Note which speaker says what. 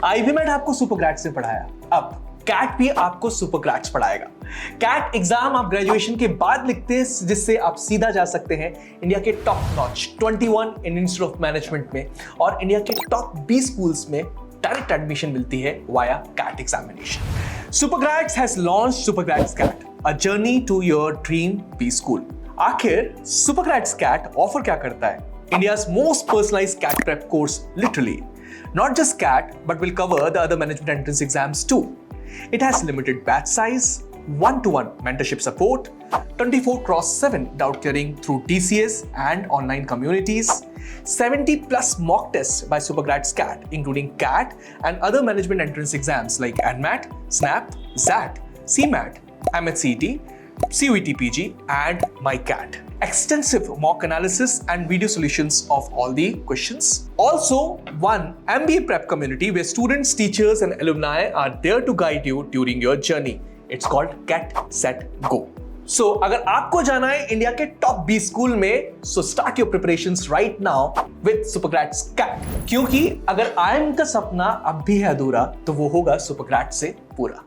Speaker 1: IBMET आपको सुपरग्रैड्स ने पढ़ाया, अब कैट भी आपको सुपरग्रैड्स पढ़ाएगा। कैट एग्जाम आप ग्रेजुएशन के बाद लिखते हैं, जिससे आप सीधा जा सकते हैं इंडिया के top notch 21 Indian institute of management में और इंडिया के टॉप 20 स्कूल्स में डायरेक्ट एडमिशन मिलती है via CAT examination. Supergrads has launched Supergrads CAT, a journey to your dream B school. आखिर सुपरग्रैड्स कैट ऑफर क्या करता है? India's most personalised CAT prep course, literally not just CAT, but will cover the other management entrance exams too. It has limited batch size, one-to-one mentorship support, 24/7 doubt clearing through TCS and online communities, 70 plus mock tests by SuperGrads CAT, including CAT and other management entrance exams like ANMAT, SNAP, ZAT, CMAT, MHCET, CUET-PG and MyCAT. Extensive mock analysis and video solutions of all the questions. Also, one MBA prep community where students, teachers and alumni are there to guide you during your journey. It's called Get Set Go. So, अगर आपको जाना है India के top 20 school में, so start your preparations right now with SuperGrads CAT. क्योंकि अगर IIM का सपना अब भी है अधूरा, तो वो होगा SuperGrads से पूरा।